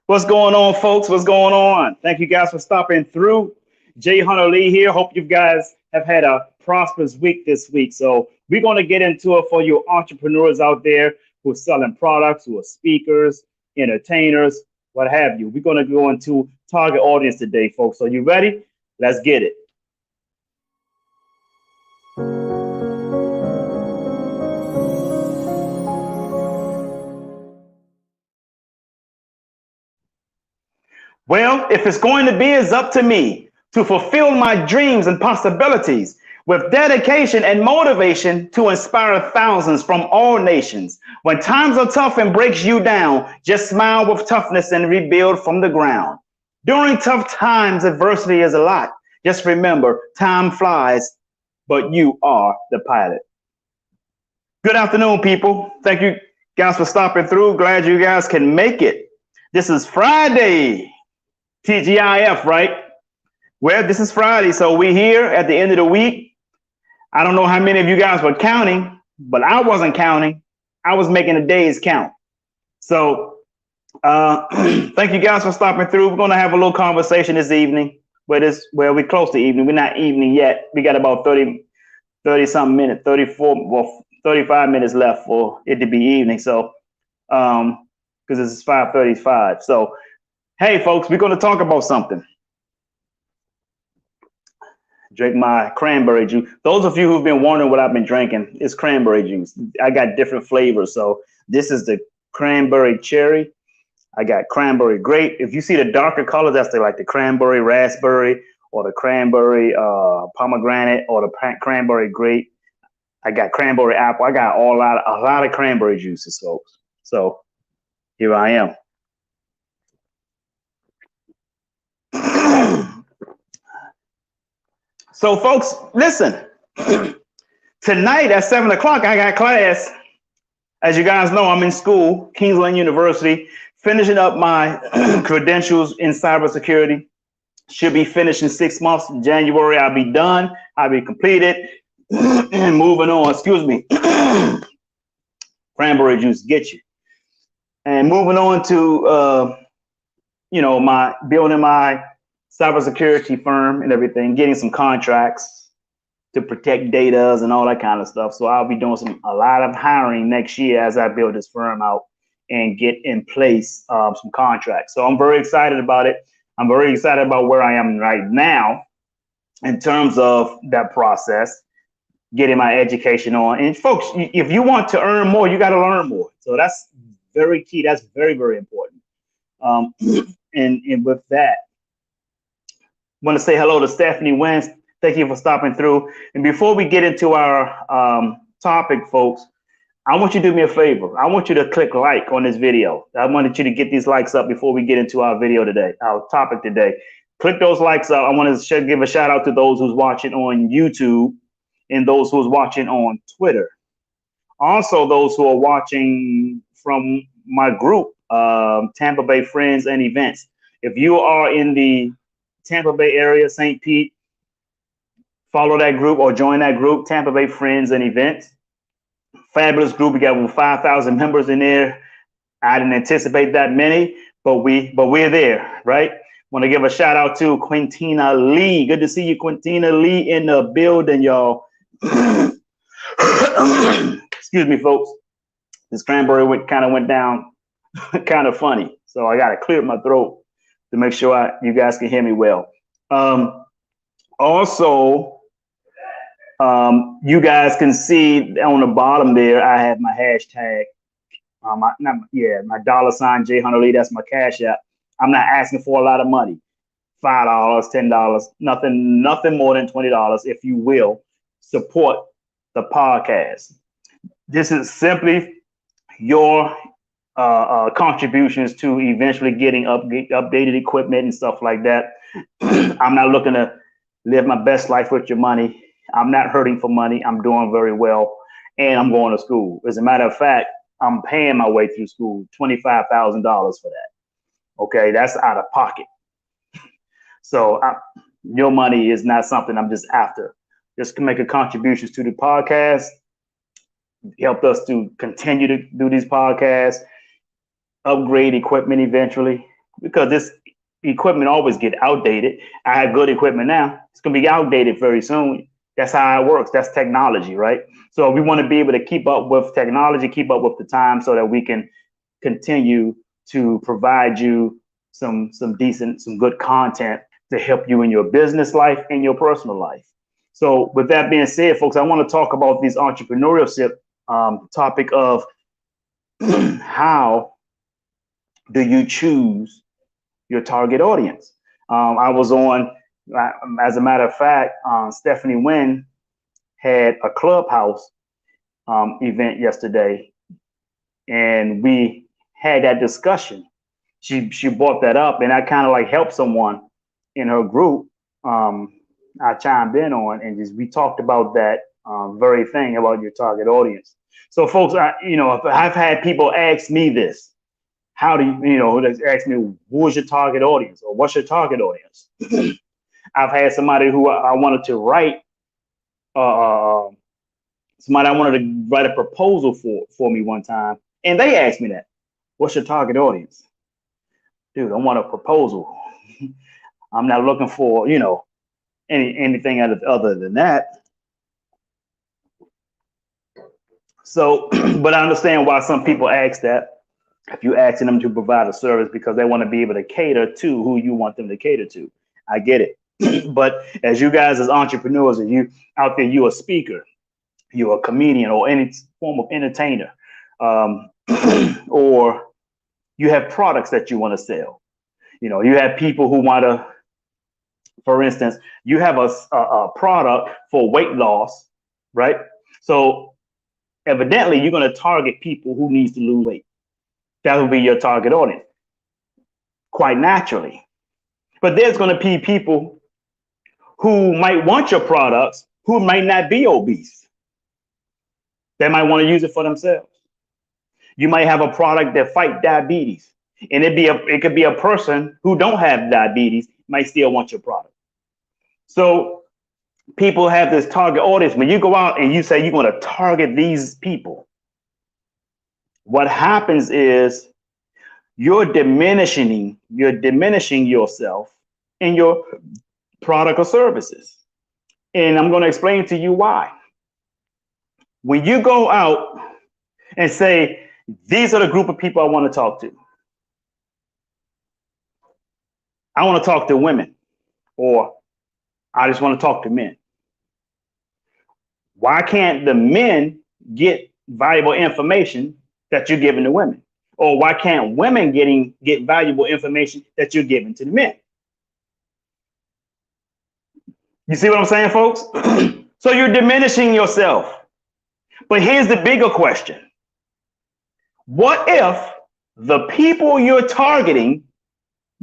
What's going on, folks? What's going on? Thank you guys for stopping through. Jay Hunter Lee here. Hope you guys have had a prosperous week this week. So we're going to get into it for you entrepreneurs out there who are selling products, who are speakers, entertainers, what have you. We're going to go into target audience today, folks. So you ready? Let's get it. Well, if it's going to be, it's up to me to fulfill my dreams and possibilities with dedication and motivation to inspire thousands from all nations. When times are tough and breaks you down, just smile with toughness and rebuild from the ground. During tough times, adversity is a lot. Just remember, time flies, but you are the pilot. Good afternoon, people. Thank you guys for stopping through. Glad you guys can make it. This is Friday. TGIF, right? Well, this is Friday, so we're here at the end of the week. I don't know how many of you guys were counting, but I wasn't counting. I was making the days count. So thank you guys for stopping through. We're going to have a little conversation this evening. We're close to evening. We're not evening yet. We got about 30 something minutes, 35 minutes left for it to be evening. So, because it's 5:35. So, hey, folks, we're going to talk about something. Drink my cranberry juice. Those of you who've been wondering what I've been drinking, it's cranberry juice. I got different flavors. So this is the cranberry cherry. I got cranberry grape. If you see the darker color, that's the cranberry raspberry or the cranberry pomegranate or the cranberry grape. I got cranberry apple. I got a lot of cranberry juices, folks. So here I am. So, folks, listen. Tonight at 7 o'clock, I got class. As you guys know, I'm in school, Kingsland University, finishing up my credentials in cybersecurity. Should be finished in 6 months. January, I'll be done. I'll be completed. And moving on, excuse me. Cranberry juice, get you. And moving on to, my building my cybersecurity firm and everything, getting some contracts to protect data and all that kind of stuff. So I'll be doing a lot of hiring next year as I build this firm out and get in place some contracts. So I'm very excited about it. I'm very excited about where I am right now in terms of that process. getting my education on. And folks, if you want to earn more, you got to learn more. So that's very key. That's very, very important. Um, and with that, I want to say hello to Stephanie Wentz. Thank you for stopping through. And before we get into our topic, folks, I want you to do me a favor. I want you to click like on this video. I wanted you to get these likes up before we get into our video today, our topic today. Click those likes up. I want to give a shout out to those who's watching on YouTube and those who's watching on Twitter. Also, those who are watching from my group, Tampa Bay Friends and Events. If you are in the Tampa Bay area, St. Pete, follow that group or join that group, Tampa Bay Friends and Events. Fabulous group. We got over 5,000 members in there. I didn't anticipate that many, but we're there, right? Want to give a shout out to Quintina Lee. Good to see you, Quintina Lee, in the building, y'all. Excuse me, folks. This cranberry kind of went down kind of funny, so I got to clear my throat to make sure you guys can hear me well. Also, you guys can see on the bottom there, I have my hashtag, my $, Jay Hunter Lee. That's my Cash App. I'm not asking for a lot of money, $5, $10, nothing more than $20, if you will support the podcast. This is simply your contributions to eventually getting updated equipment and stuff like that. I'm not looking to live my best life with your money. I'm not hurting for money. I'm doing very well, and I'm going to school. As a matter of fact, I'm paying my way through school, $25,000 for that. Okay, that's out of pocket. So your money is not something I'm just after. Just to make a contribution to the podcast, help us to continue to do these podcasts, upgrade equipment eventually, because this equipment always get outdated. I have good equipment now. It's going to be outdated very soon. That's how it works. That's technology, right? So we want to be able to keep up with technology, keep up with the time, so that we can continue to provide you some decent, some good content to help you in your business life and your personal life. So with that being said, folks, I want to talk about this entrepreneurship topic of how do you choose your target audience? I was on, as a matter of fact, Stephanie Wynn had a Clubhouse event yesterday, and we had that discussion. She brought that up, and I kind of like helped someone in her group. I chimed in on, and we talked about that very thing about your target audience. So, folks, I've had people ask me this: how do they ask me, who is your target audience, or what's your target audience? I've had somebody who I wanted to write, somebody I wanted to write a proposal for me one time, and they asked me that, what's your target audience? Dude, I want a proposal. I'm not looking for, anything other than that. So, but I understand why some people ask that. If you're asking them to provide a service because they want to be able to cater to who you want them to cater to, I get it. But as you guys as entrepreneurs, and you out there, you're a speaker, you're a comedian, or any form of entertainer, or you have products that you want to sell. You have people who want to, for instance, you have a product for weight loss, right? So evidently, you're going to target people who needs to lose weight. That will be your target audience, quite naturally. But there's going to be people who might want your products who might not be obese. They might want to use it for themselves. You might have a product that fight diabetes, and it could be a person who don't have diabetes might still want your product. So people have this target audience. When you go out and you say you're going to target these people, what happens is you're diminishing yourself and your product or services. And I'm going to explain to you why. When you go out and say, these are the group of people I want to talk to. I want to talk to women, or I just want to talk to men. Why can't the men get valuable information that you're giving to women? Or why can't women get valuable information that you're giving to the men? You see what I'm saying, folks? So you're diminishing yourself. But here's the bigger question. What if the people you're targeting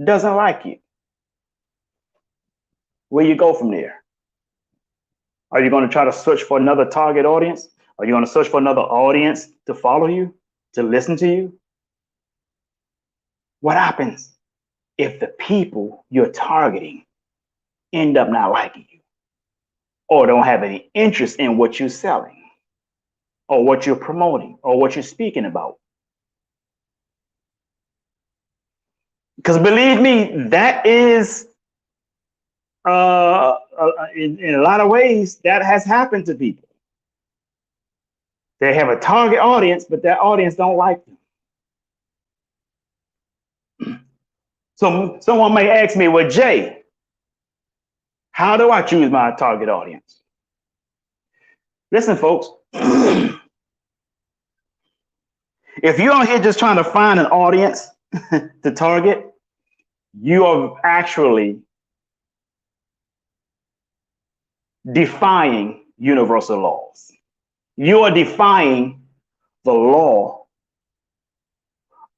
doesn't like you? Where you go from there? Are you going to try to search for another target audience? Are you going to search for another audience to follow you, to listen to you? What happens if the people you're targeting end up not liking you or don't have any interest in what you're selling or what you're promoting or what you're speaking about? Because believe me, that is, in a lot of ways, that has happened to people. They have a target audience, but that audience don't like them. So someone may ask me, well, Jay, how do I choose my target audience? Listen, folks, if you're on here just trying to find an audience to target, you are actually defying universal laws. You are defying the law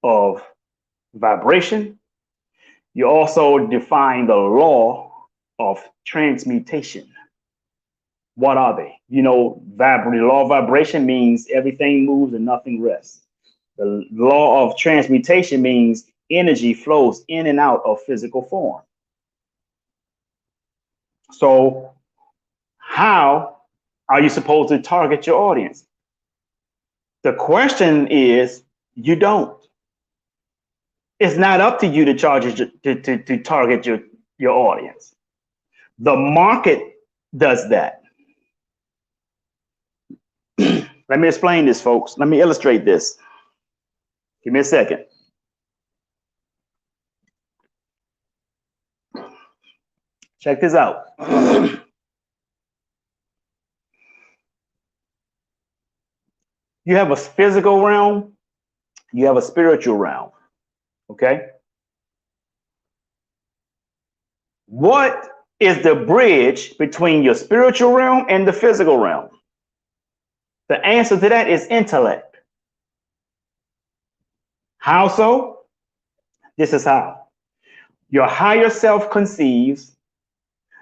of vibration. You're also defying the law of transmutation. What are they? You know, the law of vibration means everything moves and nothing rests. The law of transmutation means energy flows in and out of physical form. So how are you supposed to target your audience? The question is, you don't. It's not up to you to target your audience. The market does that. Let me explain this, folks. Let me illustrate this. Give me a second. Check this out. You have a physical realm, you have a spiritual realm, okay? What is the bridge between your spiritual realm and the physical realm? The answer to that is intellect. How so? This is how. Your higher self conceives,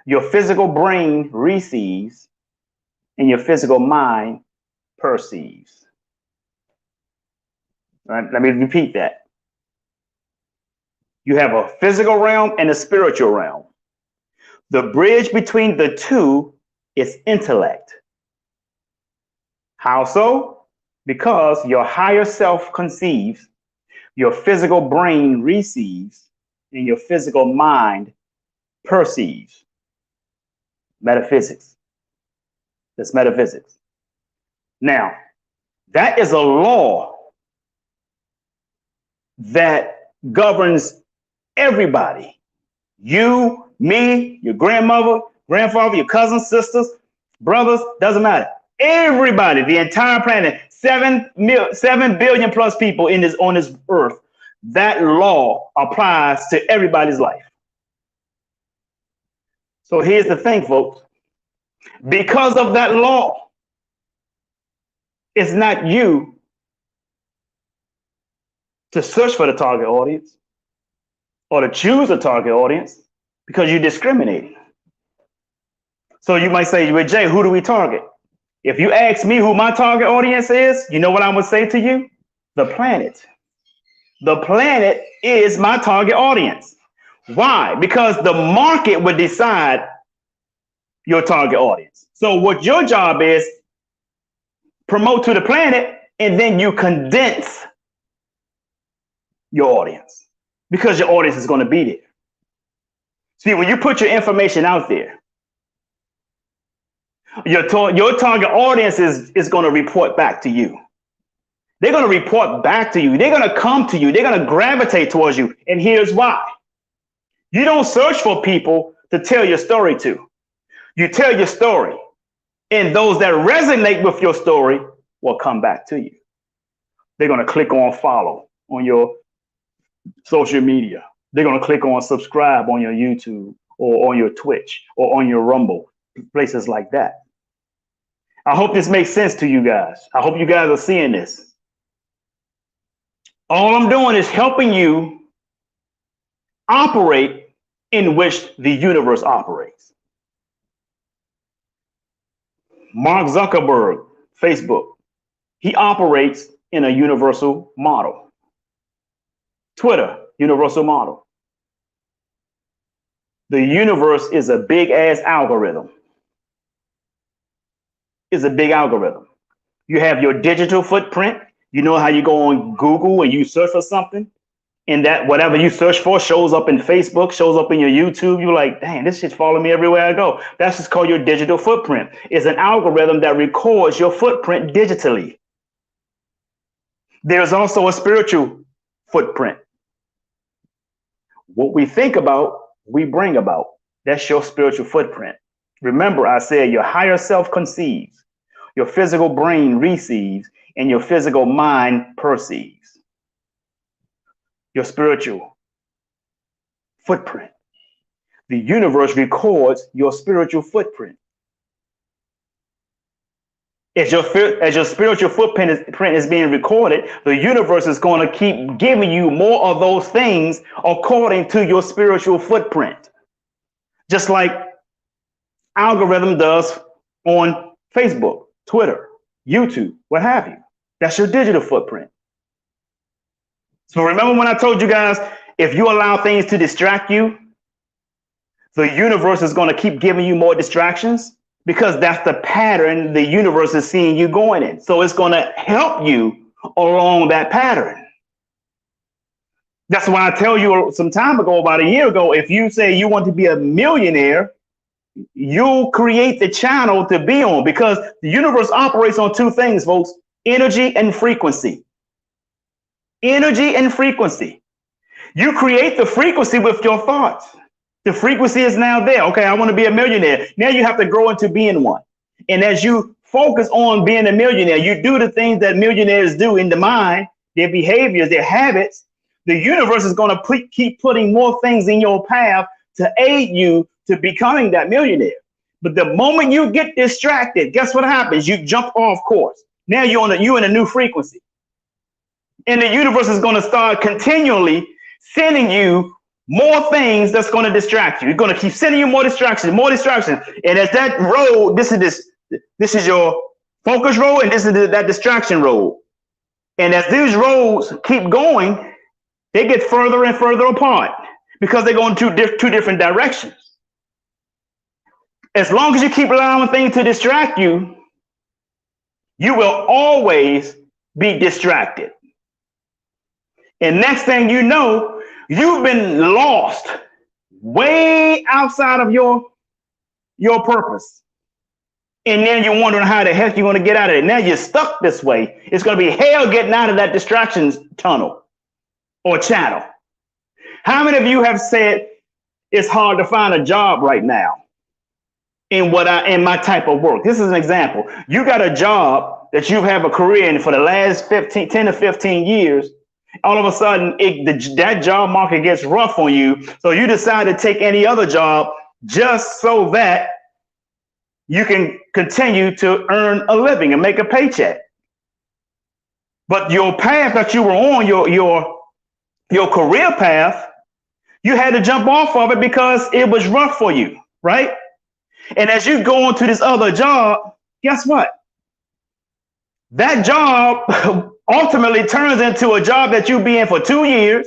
your physical brain receives, and your physical mind perceives. All right, let me repeat that. You have a physical realm and a spiritual realm. The bridge between the two is intellect. How so? Because your higher self conceives, your physical brain receives, and your physical mind perceives. Metaphysics. That's metaphysics. Now, that is a law that governs everybody. You, me, your grandmother, grandfather, your cousins, sisters, brothers, doesn't matter. Everybody, the entire planet, 7 billion plus people on this earth, that law applies to everybody's life. So here's the thing, folks. Because of that law, it's not you to search for the target audience or to choose a target audience, because you're discriminating. So you might say, well, Jay, who do we target? If you ask me who my target audience is, you know what I would say to you? The planet. The planet is my target audience. Why? Because the market would decide your target audience. So what your job is, promote to the planet, and then you condense your audience, because your audience is going to be there. See, when you put your information out there, your target audience is going to report back to you. They're going to report back to you. They're going to come to you. They're going to gravitate towards you. And here's why. You don't search for people to tell your story to. You tell your story. And those that resonate with your story will come back to you. They're going to click on follow on your social media. They're going to click on subscribe on your YouTube or on your Twitch or on your Rumble, places like that. I hope this makes sense to you guys. I hope you guys are seeing this. All I'm doing is helping you operate in which the universe operates. Mark Zuckerberg, Facebook, he operates in a universal model. Twitter, universal model. The universe is a big ass algorithm. It's a big algorithm. You have your digital footprint. You know how you go on Google and you search for something, and that whatever you search for shows up in Facebook, shows up in your YouTube. You're like, dang, this shit's following me everywhere I go. That's just called your digital footprint. It's an algorithm that records your footprint digitally. There's also a spiritual footprint. What we think about, we bring about. That's your spiritual footprint. Remember, I said your higher self conceives, your physical brain receives, and your physical mind perceives. Your spiritual footprint. The universe records your spiritual footprint. As your spiritual footprint is being recorded, the universe is going to keep giving you more of those things according to your spiritual footprint. Just like algorithm does on Facebook, Twitter, YouTube, what have you. That's your digital footprint. So remember when I told you guys, if you allow things to distract you, the universe is going to keep giving you more distractions, because that's the pattern the universe is seeing you going in. So it's going to help you along that pattern. That's why I tell you some time ago, about a year ago, if you say you want to be a millionaire, you'll create the channel to be on, because the universe operates on two things, folks: energy and frequency. Energy and frequency. You create the frequency with your thoughts. The frequency is now there. Okay, I want to be a millionaire. Now you have to grow into being one. And as you focus on being a millionaire, you do the things that millionaires do in the mind, their behaviors, their habits. The universe is going to keep putting more things in your path to aid you to becoming that millionaire. But the moment you get distracted, guess what happens? You jump off course. Now you're in a new frequency. And the universe is going to start continually sending you more things that's going to distract you. It's going to keep sending you more distractions, more distractions. And as that road, this is your focus road, and this is that distraction road. And as these roads keep going, they get further and further apart, because they're going two different directions. As long as you keep allowing things to distract you, you will always be distracted. And next thing you know, you've been lost way outside of your purpose. And then you're wondering how the heck you're going to get out of it. Now you're stuck this way. It's going to be hell getting out of that distractions tunnel or channel. How many of you have said it's hard to find a job right now in my type of work? This is an example. You got a job that you have a career in for the last 10 to 15 years. All of a sudden, that job market gets rough on you. So you decide to take any other job just so that you can continue to earn a living and make a paycheck. But your path that you were on, your career path, you had to jump off of it because it was rough for you, right? And as you go into this other job, guess what? That job ultimately turns into a job that you'll be in for 2 years,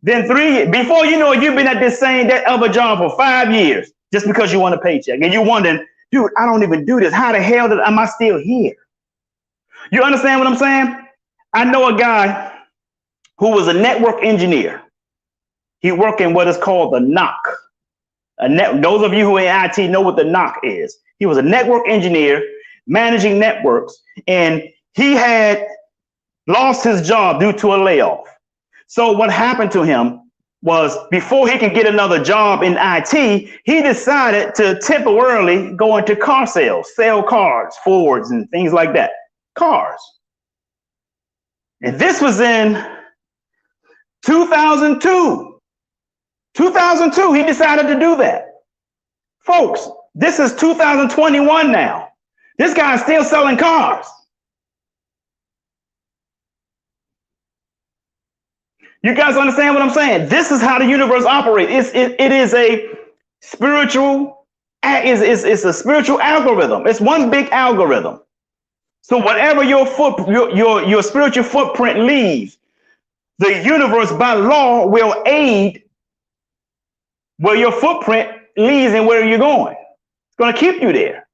then 3 years. Before you know it, you've been at that other job for 5 years just because you want a paycheck. And you're wondering, dude, I don't even do this. How the hell am I still here? You understand what I'm saying? I know a guy who was a network engineer. He worked in what is called the NOC. Those of you who are in IT know what the NOC is. He was a network engineer managing networks, and he had lost his job due to a layoff. So what happened to him? was before he could get another job in IT, he decided to temporarily go into car sales, sell cars, Fords and things like that, cars. And this was in 2002. 2002, he decided to do that. Folks, this is 2021 now. This guy's still selling cars. You guys understand what I'm saying? This is how the universe operates. It is a spiritual, it's a spiritual algorithm. It's one big algorithm. So whatever your spiritual footprint leaves, the universe by law will aid where your footprint leads and where you're going. It's going to keep you there.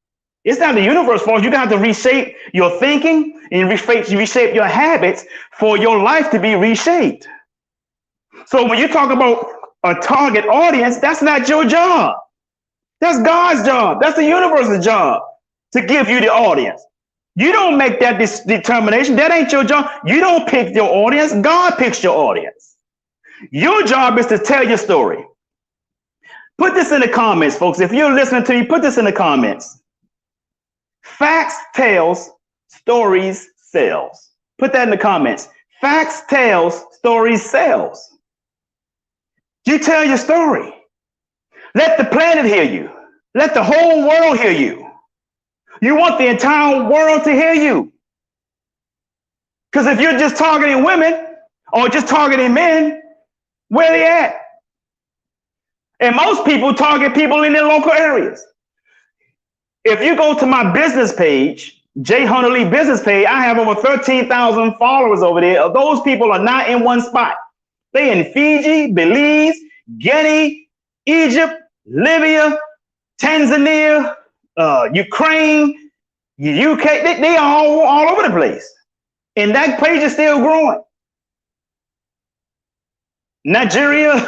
It's not the universe fault. You got to reshape your thinking and reshape your habits for your life to be reshaped. So when you talk about a target audience, that's not your job. That's God's job. That's the universe's job to give you the audience. You don't make that determination. That ain't your job. You don't pick your audience. God picks your audience. Your job is to tell your story. Put this in the comments, folks. If you're listening to me, put this in the comments. Facts tells, stories sells. Put that in the comments. Facts tells, stories sells. You tell your story. Let the planet hear you. Let the whole world hear you. You want the entire world to hear you. Because if you're just targeting women or just targeting men, where they at? And most people target people in their local areas. If you go to my business page, Jay Hunter Lee business page, I have over 13,000 followers over there. Those people are not in one spot. They in Fiji, Belize, Guinea, Egypt, Libya, Tanzania, Ukraine, UK. They are all over the place. And that page is still growing. Nigeria,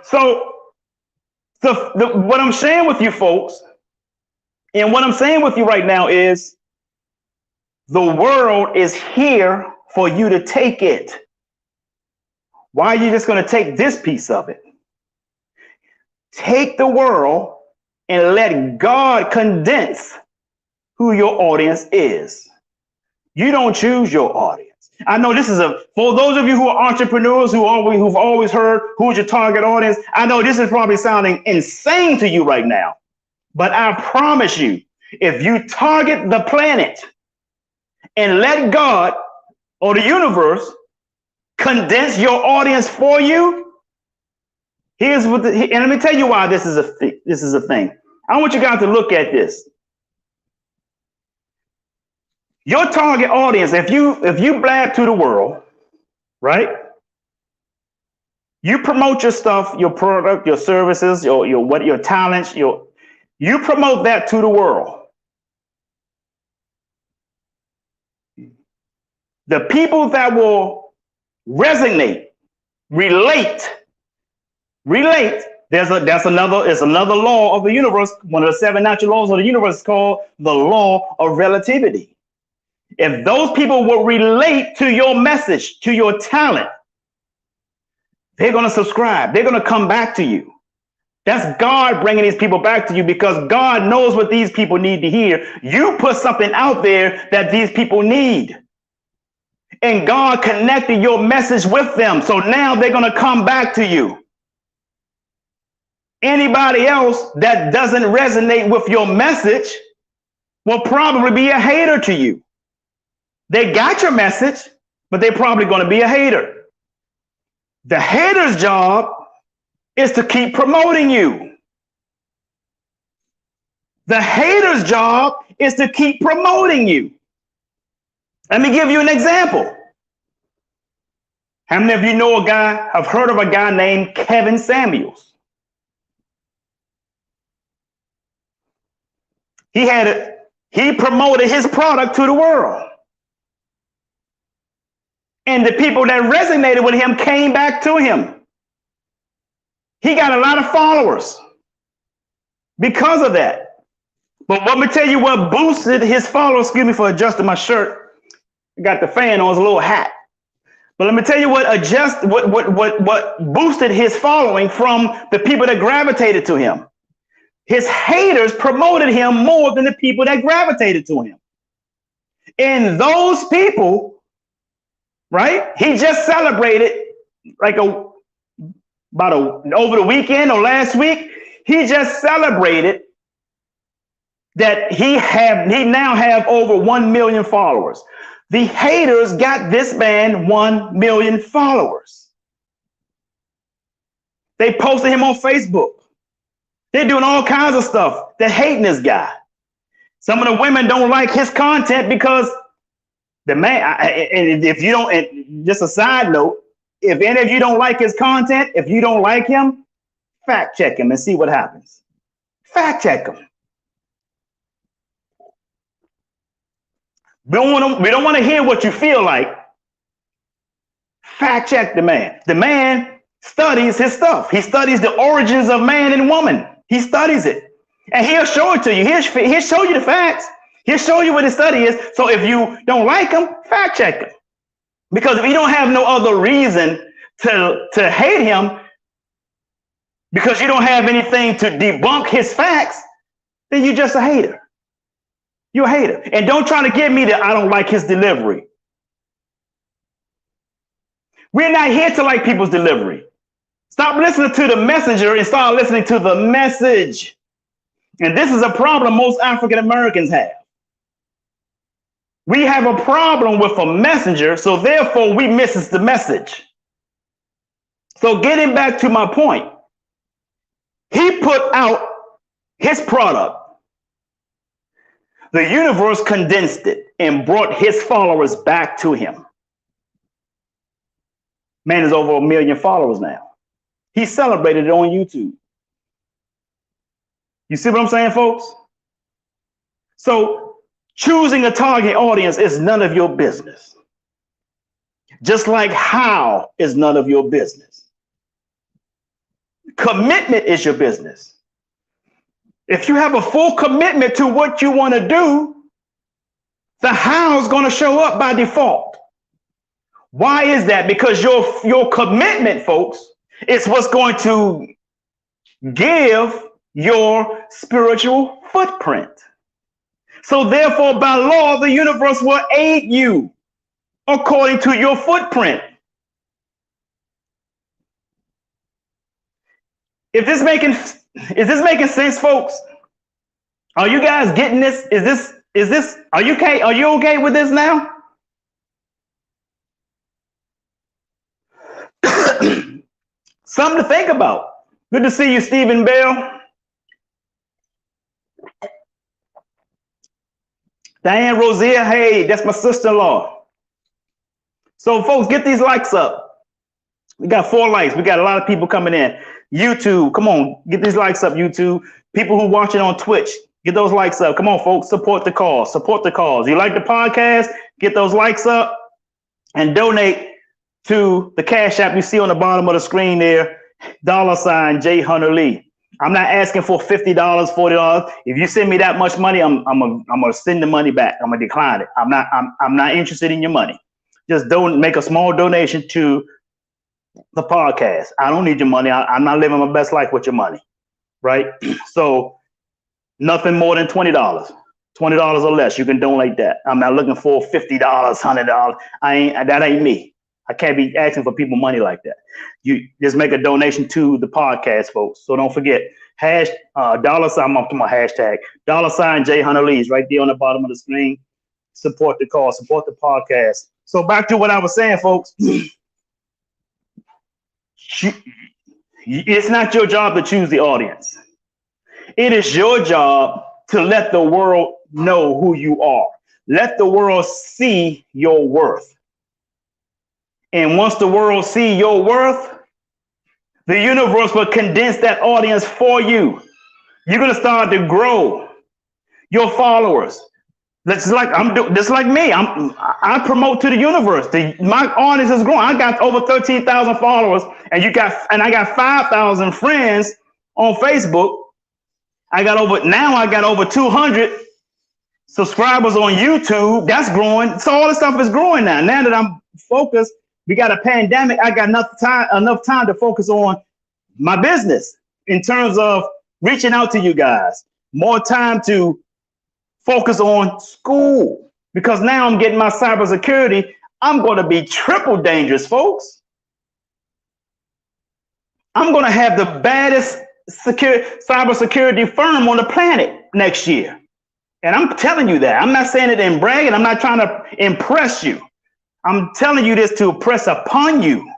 so what I'm sharing with you folks, and what I'm saying with you right now is the world is here for you to take it. Why are you just going to take this piece of it? Take the world and let God condense who your audience is. You don't choose your audience. I know this is for those of you who are entrepreneurs who've always heard who's your target audience. I know this is probably sounding insane to you right now, but I promise you, if you target the planet and let God or the universe condense your audience for you, and let me tell you why this is a thing. I want you guys to look at this. Your target audience, if you blab to the world, right? You promote your stuff, your product, your services, your talents, you promote that to the world. The people that will resonate, relate. That's another law of the universe. One of the 7 natural laws of the universe is called the law of relativity. If those people will relate to your message, to your talent, they're going to subscribe. They're going to come back to you. That's God bringing these people back to you because God knows what these people need to hear. You put something out there that these people need. And God connected your message with them. So now they're going to come back to you. Anybody else that doesn't resonate with your message will probably be a hater to you. They got your message, but they're probably going to be a hater. The hater's job is to keep promoting you. The hater's job is to keep promoting you. Let me give you an example. How many of you know have heard of a guy named Kevin Samuels? He promoted his product to the world. And the people that resonated with him came back to him. He got a lot of followers because of that. But let me tell you what boosted his followers. Excuse me for adjusting my shirt. I got the fan on, it's a little hat. But let me tell you what boosted his following from the people that gravitated to him. His haters promoted him more than the people that gravitated to him. And those people, right? He just celebrated over the weekend or last week. He just celebrated that he now have over 1 million followers. The haters got this man 1 million followers. They posted him on Facebook. They're doing all kinds of stuff. They're hating this guy. Some of the women don't like his content because the man, and if you don't, and just a side note, if any of you don't like his content, if you don't like him, fact check him and see what happens. Fact check him. We don't want to hear what you feel like. Fact check the man. The man studies his stuff. He studies the origins of man and woman. He studies it. And he'll show it to you. He'll show you the facts. He'll show you what his study is. So if you don't like him, fact check him. Because if you don't have no other reason to hate him, because you don't have anything to debunk his facts, then you're just a hater. You're a hater. And don't try to get me that I don't like his delivery. We're not here to like people's delivery. Stop listening to the messenger and start listening to the message. And this is a problem most African Americans have. We have a problem with a messenger, so therefore we miss the message. So getting back to my point, he put out his product. The universe condensed it and brought his followers back to him. Man is over 1 million followers now. He celebrated it on YouTube. You see what I'm saying, folks? So choosing a target audience is none of your business. Just like how is none of your business. Commitment is your business. If you have a full commitment to what you want to do, the how is going to show up by default. Why is that? Because your commitment, folks, is what's going to give your spiritual footprint. So therefore, by law, the universe will aid you according to your footprint. Is this making sense, folks? Are you guys getting this? Are you okay? Are you okay with this now? Something to think about. Good to see you, Stephen Bell. Diane Rosier, hey, that's my sister-in-law. So, folks, get these likes up. We got 4 likes. We got a lot of people coming in. YouTube, come on, get these likes up, YouTube. People who watching on Twitch, get those likes up. Come on, folks, support the cause. Support the cause. You like the podcast? Get those likes up and donate to the Cash App you see on the bottom of the screen there, $ J Hunter Lee. I'm not asking for $50, $40. If you send me that much money, I'm gonna send the money back. I'm gonna decline it. I'm not interested in your money. Just don't make a small donation to the podcast. I don't need your money. I'm not living my best life with your money, right? So nothing more than $20. $20 or less, you can donate that. I'm not looking for $50, $100. That ain't me. I can't be asking for people money like that. You just make a donation to the podcast, folks. So don't forget, $, I'm up to my hashtag, $ J Hunter Lee's right there on the bottom of the screen. Support the cause, support the podcast. So back to what I was saying, folks. It's not your job to choose the audience. It is your job to let the world know who you are. Let the world see your worth. And once the world see your worth, the universe will condense that audience for you. You're going to start to grow your followers. Just like me. I promote to the universe. My audience is growing. I got over 13,000 followers, and I got 5,000 friends on Facebook. I got over 200 subscribers on YouTube. That's growing. So all this stuff is growing now. Now that I'm focused We got a pandemic. I got enough time to focus on my business in terms of reaching out to you guys. More time to focus on school because now I'm getting my cybersecurity. I'm going to be triple dangerous, folks. I'm going to have the baddest cybersecurity firm on the planet next year. And I'm telling you that. I'm not saying it in bragging. I'm not trying to impress you. I'm telling you this to press upon you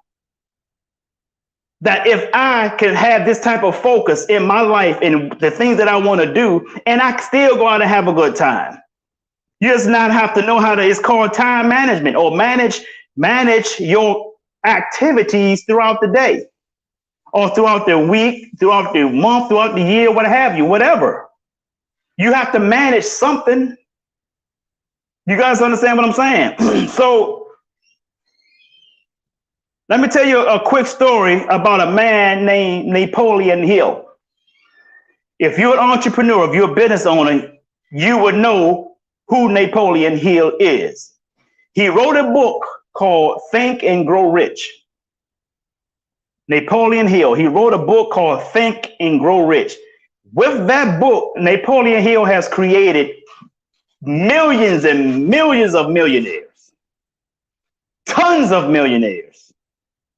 that if I can have this type of focus in my life and the things that I want to do, and I still go out and have a good time. You just not have to know how to, it's called time management, or manage your activities throughout the day or throughout the week, throughout the month, throughout the year, what have you, whatever. You have to manage something. You guys understand what I'm saying? So let me tell you a quick story about a man named Napoleon Hill. If you're an entrepreneur, if you're a business owner, you would know who Napoleon Hill is. He wrote a book called Think and Grow Rich. Napoleon Hill, he wrote a book called Think and Grow Rich. With that book, Napoleon Hill has created millions and millions of millionaires, tons of millionaires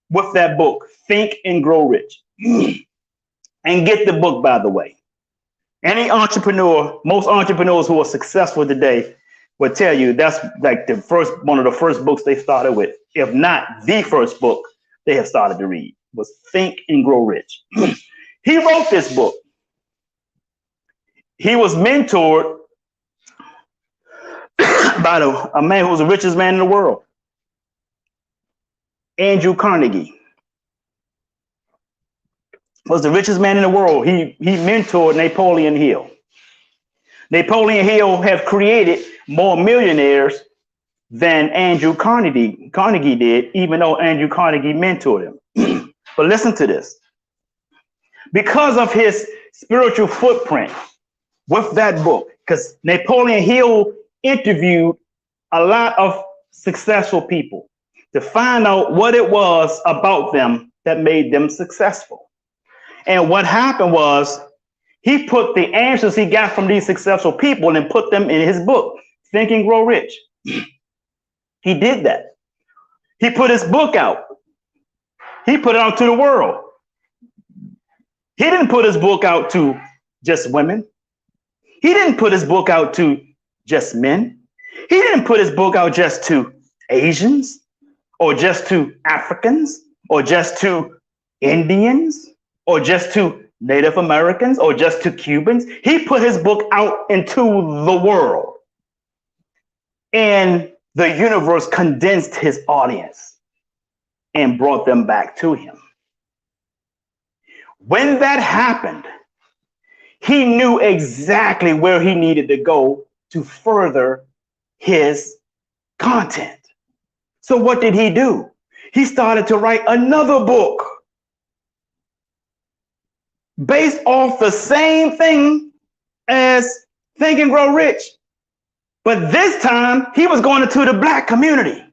with that book, Think and Grow Rich. And get the book, by the way. Any entrepreneur, most entrepreneurs who are successful today will tell you that's like one of the first books they started with, if not the first book they have started to read, was Think and Grow Rich. He wrote this book. He was mentored by a man who was the richest man in the world, Andrew Carnegie. Was the richest man in the world. He mentored Napoleon Hill. Napoleon Hill have created more millionaires than Andrew Carnegie did, even though Andrew Carnegie mentored him. But listen to this. Because of his spiritual footprint with that book, because Napoleon Hill interviewed a lot of successful people to find out what it was about them that made them successful. And what happened was he put the answers he got from these successful people and put them in his book, Think and Grow Rich. He did that. He put his book out. He put it out to the world. He didn't put his book out to just women. He didn't put his book out to just men. He didn't put his book out just to Asians or just to Africans or just to Indians or just to Native Americans or just to Cubans. He put his book out into the world. And the universe condensed his audience and brought them back to him. When that happened, he knew exactly where he needed to go to further his content. So what did he do? He started to write another book based off the same thing as Think and Grow Rich. But this time he was going into the Black community.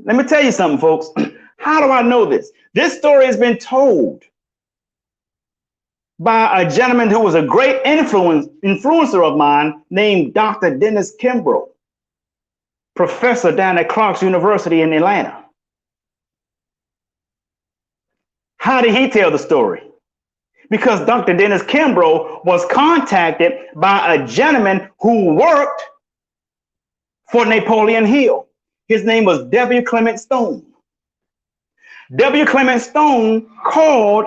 Let me tell you something, folks. How do I know this? This story has been told by a gentleman who was a great influencer of mine named Dr. Dennis Kimbro, professor down at Clark's University in Atlanta. How did he tell the story? Because Dr. Dennis Kimbro was contacted by a gentleman who worked for Napoleon Hill. His name was W. Clement Stone. W. Clement Stone called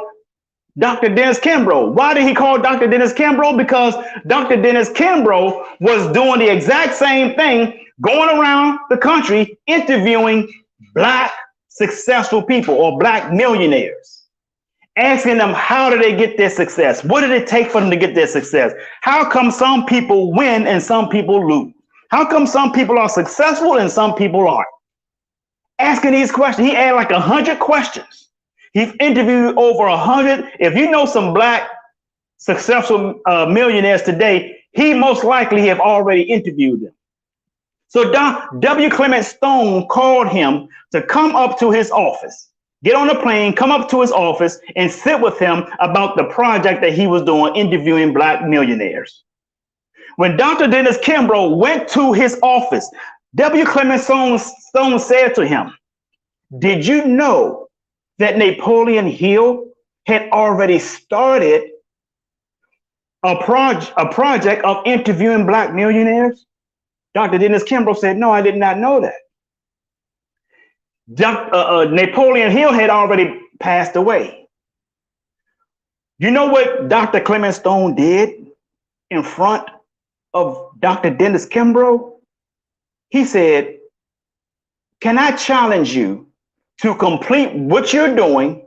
Dr. Dennis Kimbro. Why did he call Dr. Dennis Kimbro? Because Dr. Dennis Kimbro was doing the exact same thing, going around the country interviewing Black successful people or Black millionaires, asking them how did they get their success? What did it take for them to get their success? How come some people win and some people lose? How come some people are successful and some people aren't? Asking these questions. He had like 100 questions. He's interviewed over 100. If you know some Black successful millionaires today, he most likely have already interviewed them. So W. Clement Stone called him to come up to his office, get on a plane, come up to his office, and sit with him about the project that he was doing, interviewing Black millionaires. When Dr. Dennis Kimbro went to his office, W. Clement Stone said to him, "Did you know that Napoleon Hill had already started a project of interviewing Black millionaires?" Dr. Dennis Kimbro said, "No, I did not know that." Napoleon Hill had already passed away. You know what Dr. Clement Stone did in front of Dr. Dennis Kimbro? He said, "Can I challenge you to complete what you're doing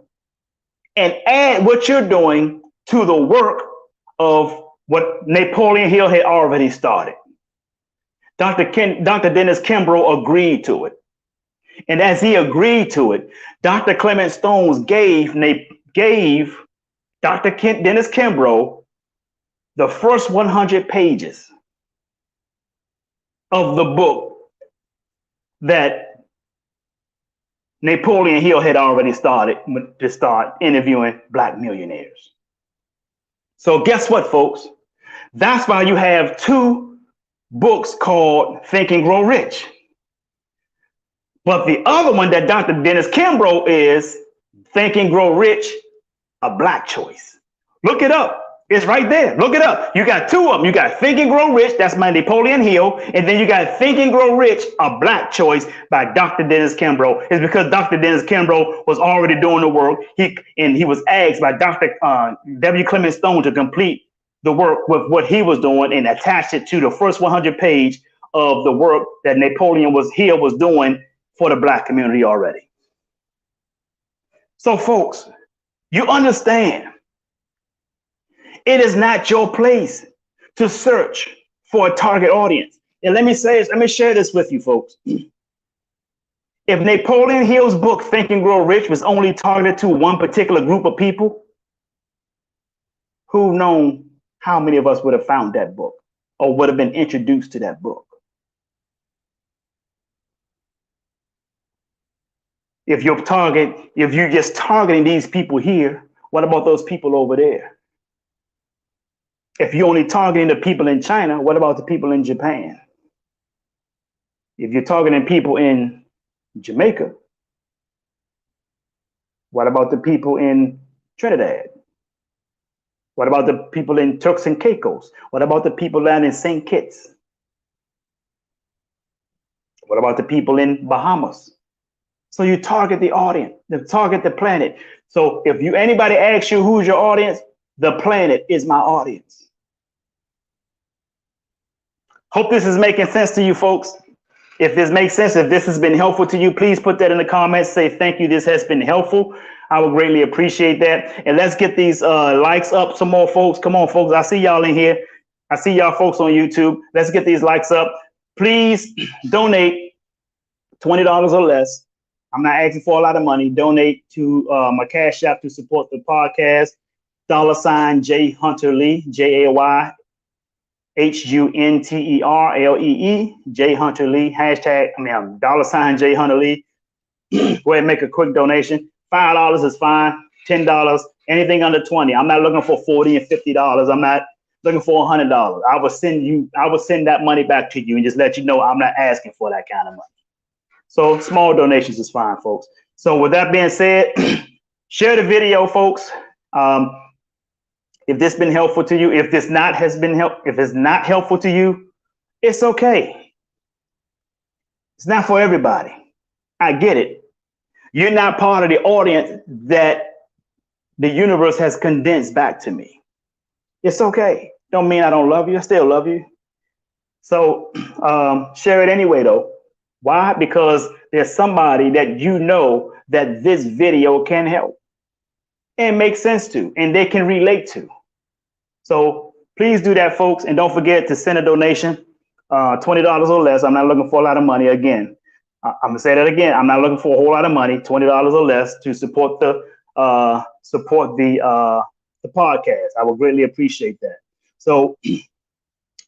and add what you're doing to the work of what Napoleon Hill had already started?" Dr. Dennis Kimbro agreed to it. And as he agreed to it, Dr. Clement Stone gave Dr. Dennis Kimbro the first 100 pages of the book that Napoleon Hill had already started to start interviewing Black millionaires. So guess what, folks? That's why you have two books called Think and Grow Rich. But the other one that Dr. Dennis Kimbro is Think and Grow Rich, a Black choice. Look it up. It's right there. Look it up. You got two of them. You got Think and Grow Rich, that's by Napoleon Hill, and then you got Think and Grow Rich, a Black choice by Dr. Dennis Kimbro. It's because Dr. Dennis Kimbro was already doing the work. He was asked by Dr. W. Clement Stone to complete the work with what he was doing and attach it to the first 100 page of the work that Napoleon Hill was doing for the Black community already. So folks, you understand, it is not your place to search for a target audience. And let me share this with you, folks. If Napoleon Hill's book, Think and Grow Rich, was only targeted to one particular group of people, who knows how many of us would have found that book or would have been introduced to that book? If you're just targeting these people here, what about those people over there? If you're only targeting the people in China, what about the people in Japan? If you're targeting people in Jamaica, what about the people in Trinidad? What about the people in Turks and Caicos? What about the people down in St. Kitts? What about the people in Bahamas? So you target the audience, target the planet. So if anybody asks you who's your audience, the planet is my audience. Hope this is making sense to you, folks. If this makes sense, if this has been helpful to you, please put that in the comments. Say thank you. This has been helpful. I would greatly appreciate that. And let's get these likes up some more, folks. Come on, folks. I see y'all in here. I see y'all folks on YouTube. Let's get these likes up. Please donate $20 or less. I'm not asking for a lot of money. Donate to my Cash App to support the podcast. $J Hunter Lee, JayHunterLee, J Hunter Lee, $J Hunter Lee. Go ahead and make a quick donation. $5 is fine. $10, anything under $20. I'm not looking for $40 and $50. I'm not looking for $100. I will send that money back to you and just let you know I'm not asking for that kind of money. So small donations is fine, folks. So with that being said, share the video, folks. If this been helpful to you, if it's not helpful to you, it's okay. It's not for everybody. I get it. You're not part of the audience that the universe has condensed back to me. It's okay. Don't mean I don't love you. I still love you. So share it anyway, though. Why? Because there's somebody that you know that this video can help and make sense to, and they can relate to. So please do that, folks. And don't forget to send a donation, $20 or less. I'm not looking for a lot of money. Again, I'm gonna say that again. I'm not looking for a whole lot of money, $20 or less to support the podcast. I would greatly appreciate that. So I'm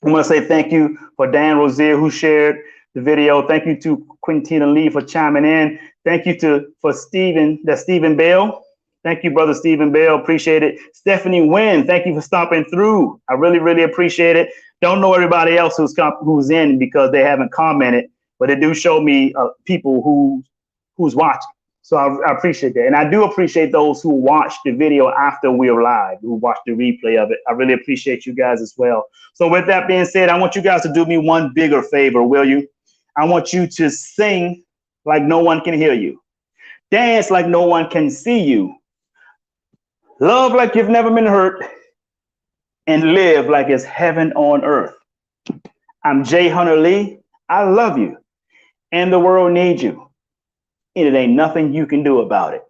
gonna say thank you for Dan Rozier, who shared the video. Thank you to Quintina Lee for chiming in. Thank you for Stephen Bell. Thank you, brother Stephen Bell. Appreciate it. Stephanie Wynn, thank you for stopping through. I really, really appreciate it. Don't know everybody else who's in because they haven't commented, but it do show me people who's watching. So I appreciate that. And I do appreciate those who watch the video after we're live, who watch the replay of it. I really appreciate you guys as well. So with that being said, I want you guys to do me one bigger favor, will you? I want you to sing like no one can hear you. Dance like no one can see you. Love like you've never been hurt. And live like it's heaven on earth. I'm Jay Hunter Lee. I love you. And the world needs you. And it ain't nothing you can do about it.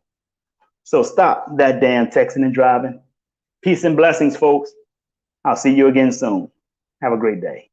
So stop that damn texting and driving. Peace and blessings, folks. I'll see you again soon. Have a great day.